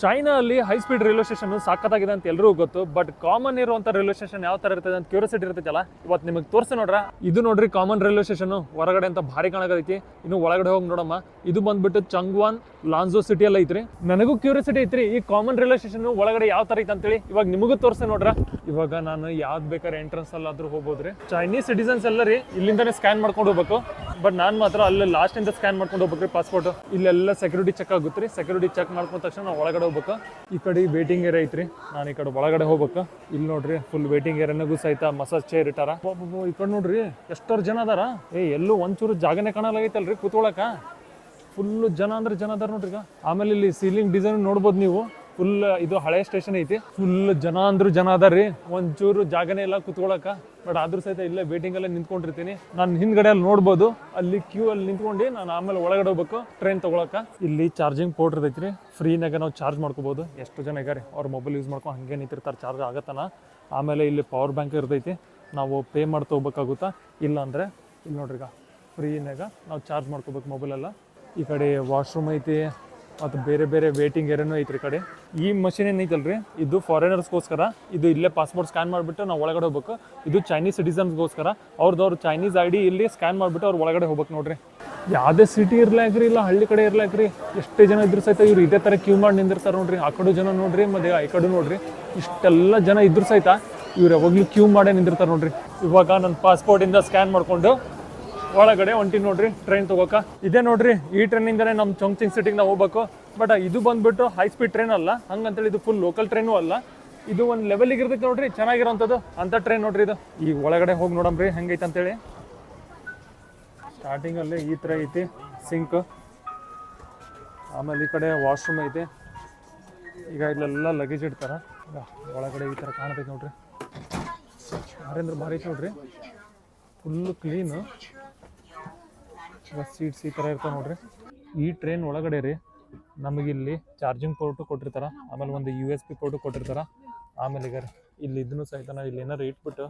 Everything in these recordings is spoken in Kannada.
ಚೈನಾ ಅಲ್ಲಿ ಹೈ ಸ್ಪೀಡ್ ರೈಲ್ವೆ ಸ್ಟೇಷನ್ ಸಾಕತ್ತಾಗಿದೆ ಅಂತ ಎಲ್ಲರಿಗೂ ಗೊತ್ತು. ಬಟ್ ಕಾಮನ್ ಇರುವಂತ ರೈಲ್ವೆ ಸ್ಟೇಷನ್ ಯಾವ ತರ ಇರ್ತದೆ ಅಂತ ಕ್ಯೂರಿಯಾಸಿಟಿ ಇರ್ತೈತಲ್ಲ, ಇವತ್ತು ನಿಮಗೆ ತೋರಿಸಿ ನೋಡ್ರ. ಇದು ನೋಡ್ರಿ ಕಾಮನ್ ರೈಲ್ವೆ ಸ್ಟೇಷನ್ ಹೊರಗಡೆ ಅಂತ ಭಾರಿ ಕಾಣಕೈತಿ. ಇನ್ನು ಒಳಗಡೆ ಹೋಗಿ ನೋಡಮ್ಮ. ಇದು ಬಂದ್ಬಿಟ್ಟು ಚಂಗ್ವಾನ್ ಲಾನ್ಜೋ ಸಿಟಿ ಎಲ್ಲ ಐತ್ರಿ. ನನಗೂ ಕ್ಯೂರಿಯಾಸಿಟಿ ಐತ್ರಿ ಈ ಕಾಮನ್ ರೈಲ್ವೆ ಸ್ಟೇಷನ್ ಒಳಗಡೆ ಯಾವ ತರ ಐತೆ ಅಂತೇಳಿ. ಇವಾಗ ನಿಮಗೂ ತೋರಿಸಿ ನೋಡ್ರ. ಇವಾಗ ನಾನು ಯಾವ್ದು ಬೇಕಾದ್ರೆ ಎಂಟ್ರೆನ್ಸ್ ಅಲ್ಲಾದ್ರೂ ಹೋಗ್ಬೋದ್ರಿ. ಚೈನೀಸ್ ಸಿಟಿಸನ್ಸ್ ಎಲ್ಲ ರೀ ಇಲ್ಲಿಂದಾನೆ ಸ್ಕ್ಯಾನ್ ಮಾಡ್ಕೊಂಡು ಹೋಗ್ಬೇಕು. ಬಟ್ ನಾನು ಮಾತ್ರ ಅಲ್ಲಿ ಲಾಸ್ಟ್ ಇಂದ ಸ್ಕ್ಯಾನ್ ಮಾಡ್ಕೊಂಡು ಹೋಗ್ಬೇಕ್ರಿ ಪಾಸ್ಪೋರ್ಟ್. ಇಲ್ಲೆಲ್ಲ ಸೆಕ್ಯೂರಿಟಿ ಚೆಕ್ ಆಗುತ್ತೆ ರೀ. ಸೆಕ್ಯೂರಿಟಿ ಚೆಕ್ ಮಾಡ್ಕೊಂಡ ತಕ್ಷಣ ನಾವು ಒಳಗಡೆ ಹೋಗ್ಬೇಕು. ಈ ಕಡೆ ವೇಟಿಂಗ್ ಏರಿಯಾ ಐತ್ರಿ. ನಾನು ಈ ಕಡೆ ಒಳಗಡೆ ಹೋಗ್ಬೇಕು. ಇಲ್ಲಿ ನೋಡ್ರಿ ಫುಲ್ ವೇಟಿಂಗ್ ಏರಿಯಾನಾಗೂ ಸಹಿತ ಮಸಾಜ್ ಚೇರ್ ಇಟ್ಟಾರ. ಈ ಕಡೆ ನೋಡ್ರಿ ಎಷ್ಟರ ಜನ ಅದಾರ. ಎಲ್ಲೂ ಒಂಚೂರು ಜಾಗನೇ ಕಾಣಲಾಗೈತಲ್ರಿ ಕೂತ್ಕೊಳಕ. ಫುಲ್ ಜನ ಅಂದ್ರೆ ಜನ ಅದಾರ ನೋಡ್ರಿ. ಆಮೇಲೆ ಇಲ್ಲಿ ಸೀಲಿಂಗ್ ಡಿಸೈನ್ ನೋಡ್ಬೋದು ನೀವು. ಫುಲ್ ಇದು ಹಳೆ ಸ್ಟೇಷನ್ ಐತಿ. ಫುಲ್ ಜನ ಅಂದ್ರು ಜನ ಅದಾರ್ರಿ. ಒಂಚೂರು ಜಾಗನೇ ಇಲ್ಲ ಕುತ್ಕೊಳಕ. ಬಟ್ ಆದ್ರೂ ಸಹಿತ ಇಲ್ಲೇ ವೇಟಿಂಗ್ ಅಲ್ಲೇ ನಿಂತ್ಕೊಂಡಿರ್ತೀನಿ. ನಾನು ಹಿಂದ್ಗಡೆ ಅಲ್ಲಿ ನೋಡ್ಬೋದು. ಅಲ್ಲಿ ಕ್ಯೂ ಅಲ್ಲಿ ನಿಂತ್ಕೊಂಡು ನಾನು ಆಮೇಲೆ ಒಳಗಡೆ ಹೋಗ್ಬೇಕು ಟ್ರೈನ್ ತಗೊಳಕ. ಇಲ್ಲಿ ಚಾರ್ಜಿಂಗ್ ಪೋರ್ಟ್ ಇರ್ತೈತ್ರಿ. ಫ್ರೀನಾಗ ನಾವು ಚಾರ್ಜ್ ಮಾಡ್ಕೋಬಹುದು. ಎಷ್ಟು ಜನ ಇದಾರೆ ಅವ್ರ ಮೊಬೈಲ್ ಯೂಸ್ ಮಾಡ್ಕೊಂಡು ಹಂಗೆ ನಿಂತಿರ್ತಾರೆ ಚಾರ್ಜ್ ಆಗತ್ತನ. ಆಮೇಲೆ ಇಲ್ಲಿ ಪವರ್ ಬ್ಯಾಂಕ್ ಇರ್ತೈತಿ. ನಾವು ಪೇ ಮಾಡ್ತಾ ಹೋಗ್ಬೇಕಾಗುತ್ತಾ. ಇಲ್ಲ ಅಂದ್ರೆ ಇಲ್ಲಿ ನೋಡ್ರಿ ಈಗ ಫ್ರೀನಾಗ ನಾವು ಚಾರ್ಜ್ ಮಾಡ್ಕೋಬೇಕು ಮೊಬೈಲೆಲ್ಲ. ಈ ಕಡೆ ವಾಶ್ರೂಮ್ ಐತಿ ಮತ್ತು ಬೇರೆ ಬೇರೆ ವೇಟಿಂಗ್ ಏರಿಯಾನೂ ಐತ್ರಿ. ಈ ಕಡೆ ಈ ಮಷಿನ್ ಏನೈತಲ್ರಿ ಇದು ಫಾರಿನರ್ಸ್ಗೋಸ್ಕರ. ಇದು ಇಲ್ಲೇ ಪಾಸ್ಪೋರ್ಟ್ ಸ್ಕ್ಯಾನ್ ಮಾಡಿಬಿಟ್ಟು ನಾವು ಒಳಗಡೆ ಹೋಗ್ಬೇಕು. ಇದು ಚೈನೀಸ್ ಸಿಟಿಸನ್ಸ್ಗೋಸ್ಕರ. ಅವ್ರದವ್ರು ಚೈನೀಸ್ ID ಇಲ್ಲಿ ಸ್ಕ್ಯಾನ್ ಮಾಡಿಬಿಟ್ಟು ಅವ್ರು ಒಳಗಡೆ ಹೋಗ್ಬೇಕು ನೋಡ್ರಿ. ಯಾವುದೇ ಸಿಟಿ ಇರ್ಲಾಕ್ರಿ ಇಲ್ಲ ಹಳ್ಳಿ ಕಡೆ ಇರ್ಲಾಕ್ರಿ, ಎಷ್ಟೇ ಜನ ಇದ್ರು ಸಹಿತ ಇವ್ರು ಇದೇ ಥರ ಕ್ಯೂ ಮಾಡಿ ನಿಂದಿರ್ತಾರೆ ನೋಡ್ರಿ. ಆ ಕಡೆ ಜನ ನೋಡ್ರಿ ಮತ್ತೆ ಈ ಕಡೆ ನೋಡ್ರಿ. ಇಷ್ಟೆಲ್ಲ ಜನ ಇದ್ರು ಸಹಿತ ಇವ್ರು ಯಾವಾಗಲೂ ಕ್ಯೂ ಮಾಡೇ ನಿಂದಿರ್ತಾರೆ ನೋಡ್ರಿ. ಇವಾಗ ನನ್ನ ಪಾಸ್ಪೋರ್ಟಿಂದ ಸ್ಕ್ಯಾನ್ ಮಾಡಿಕೊಂಡು ಒಳಗಡೆ ಹೊಂಟಿ ನೋಡ್ರಿ ಟ್ರೈನ್ ತಗೋಕ. ಇದೇ ನೋಡ್ರಿ ಈ ಟ್ರೈನಿಂದನೇ ನಮ್ಮ ಚೊಂಗ್ಚಿಂಗ್ ಸಿಟಿಗೆ ನಾವು ಹೋಗ್ಬೇಕು. ಬಟ್ ಇದು ಬಂದ್ಬಿಟ್ಟು ಹೈ ಸ್ಪೀಡ್ ಟ್ರೈನ್ ಅಲ್ಲ. ಹಂಗಂತೇಳಿ ಇದು ಫುಲ್ ಲೋಕಲ್ ಟ್ರೈನು ಅಲ್ಲ. ಇದು ಒಂದು ಲೆವೆಲಿಗೆ ಇರ್ತೈತೆ ನೋಡ್ರಿ, ಚೆನ್ನಾಗಿರೋಂಥದ್ದು ಅಂಥ ಟ್ರೈನ್ ನೋಡ್ರಿ ಇದು. ಈಗ ಒಳಗಡೆ ಹೋಗಿ ನೋಡಮ್ರಿ ಹೆಂಗೈತೆ ಅಂತೇಳಿ. ಸ್ಟಾರ್ಟಿಂಗಲ್ಲಿ ಈ ಥರ ಐತಿ ಸಿಂಕ್. ಆಮೇಲೆ ಈ ಕಡೆ ವಾಶ್ರೂಮ್ ಐತಿ. ಈಗ ಇಲ್ಲೆಲ್ಲ ಲಗೇಜ್ ಇಡ್ತಾರೆ. ಒಳಗಡೆ ಈ ಥರ ಕಾಣ್ತೈತೆ ನೋಡ್ರಿ. ಯಾರೇಂದ್ರೆ ಭಾರಿ ಐತೆ ನೋಡ್ರಿ. Full clean. ಸೀಟ್ಸ್ ಈ ಥರ ಇರ್ತಾವೆ ನೋಡ್ರಿ. ಈ ಟ್ರೈನ್ ಒಳಗಡೆ ರೀ ನಮಗಿಲ್ಲಿ ಚಾರ್ಜಿಂಗ್ ಪೋರ್ಟು ಕೊಟ್ಟಿರ್ತಾರೆ. ಆಮೇಲೆ ಒಂದು USB ಪೋರ್ಟು ಕೊಟ್ಟಿರ್ತಾರೆ. ಆಮೇಲೆ ಈಗ ಇಲ್ಲಿ ಇದನ್ನು ಸಹಿತ ನಾವು ಇಲ್ಲಿ ಏನಾರು ಇಟ್ಬಿಟ್ಟು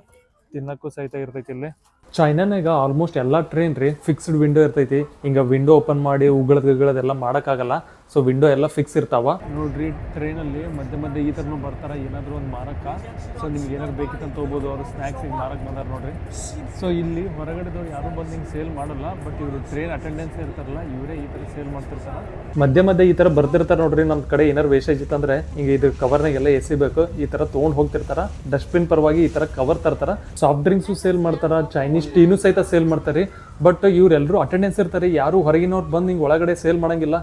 ತಿನ್ನಕ್ಕೂ ಸಹಿತ ಇರ್ತೈತಿ ಇಲ್ಲಿ. ಚೈನಾನಾಗ ಆಲ್ಮೋಸ್ಟ್ ಎಲ್ಲ ಟ್ರೈನ್ ರೀ ಫಿಕ್ಸ್ಡ್ ವಿಂಡೋ ಇರ್ತೈತಿ. ಹಿಂಗೆ ವಿಂಡೋ ಓಪನ್ ಮಾಡಿ ಉಗಳದೆಲ್ಲ ಮಾಡೋಕ್ಕಾಗಲ್ಲ. ಸೊ ವಿಂಡೋ ಎಲ್ಲ ಫಿಕ್ಸ್ ಇರ್ತಾವ ನೋಡ್ರಿ. ಟ್ರೈನಲ್ಲಿ ಮಧ್ಯೆ ಮಧ್ಯೆ ಈ ಥರನೂ ಬರ್ತಾರೆ ಏನಾದರೂ ಒಂದು ಮಾರಕ್ಕ. ಸೊ ನಿಮ್ಗೆ ಏನಾದ್ರು ಬೇಕಿತ್ತಂತ ಹೋಗ್ಬೋದು. ಅವರು ಸ್ನ್ಯಾಕ್ಸಿಗೆ ಮಾರಕ್ಕೆ ಬಂದಾರ ನೋಡ್ರಿ. ಸೊ ಇಲ್ಲಿ ಹೊರಗಡೆದವ್ರು ಯಾರು ಬಂದು ಹಿಂಗೆ ಸೇಲ್ ಮಾಡಲ್ಲ. ಬಟ್ ಇವರು ಟ್ರೈನ್ ಅಟೆಂಡೆನ್ಸ್ ಇರ್ತಾರಲ್ಲ ಇವರೇ ಈ ಥರ ಸೇಲ್ ಮಾಡ್ತಿರ್ತಾರೆ. ಮಧ್ಯೆ ಮಧ್ಯೆ ಈ ಥರ ಬರ್ತಿರ್ತಾರೆ ನೋಡ್ರಿ. ನಮ್ಮ ಕಡೆ ಏನಾರು ವೇಸ್ಟೇಜ್ ಇತ್ತಂದ್ರೆ ಹಿಂಗೆ ಇದು ಕವರ್ನಾಗೆಲ್ಲ ಎಸಿಬೇಕು. ಈ ಥರ ತೊಗೊಂಡು ಹೋಗ್ತಿರ್ತಾರೆ. ಡಸ್ಟ್ಬಿನ್ ಪರವಾಗಿ ಈ ಥರ ಕವರ್ ತರ್ತಾರೆ. ಸಾಫ್ಟ್ ಡ್ರಿಂಕ್ಸು ಸೇಲ್ ಮಾಡ್ತಾರೆ. ಚೈನೀಸ್ ಟೀನು ಸಹಿತ ಸೇಲ್ ಮಾಡ್ತಾರೆ. ಬಟ್ ಇವರೆಲ್ಲರೂ ಅಟೆಂಡೆನ್ಸ್ ಇರ್ತಾರೆ. ಯಾರು ಹೊರಗಿನವ್ರು ಬಂದು ಹಿಂಗೆ ಒಳಗಡೆ ಸೇಲ್ ಮಾಡಂಗಿಲ್ಲ.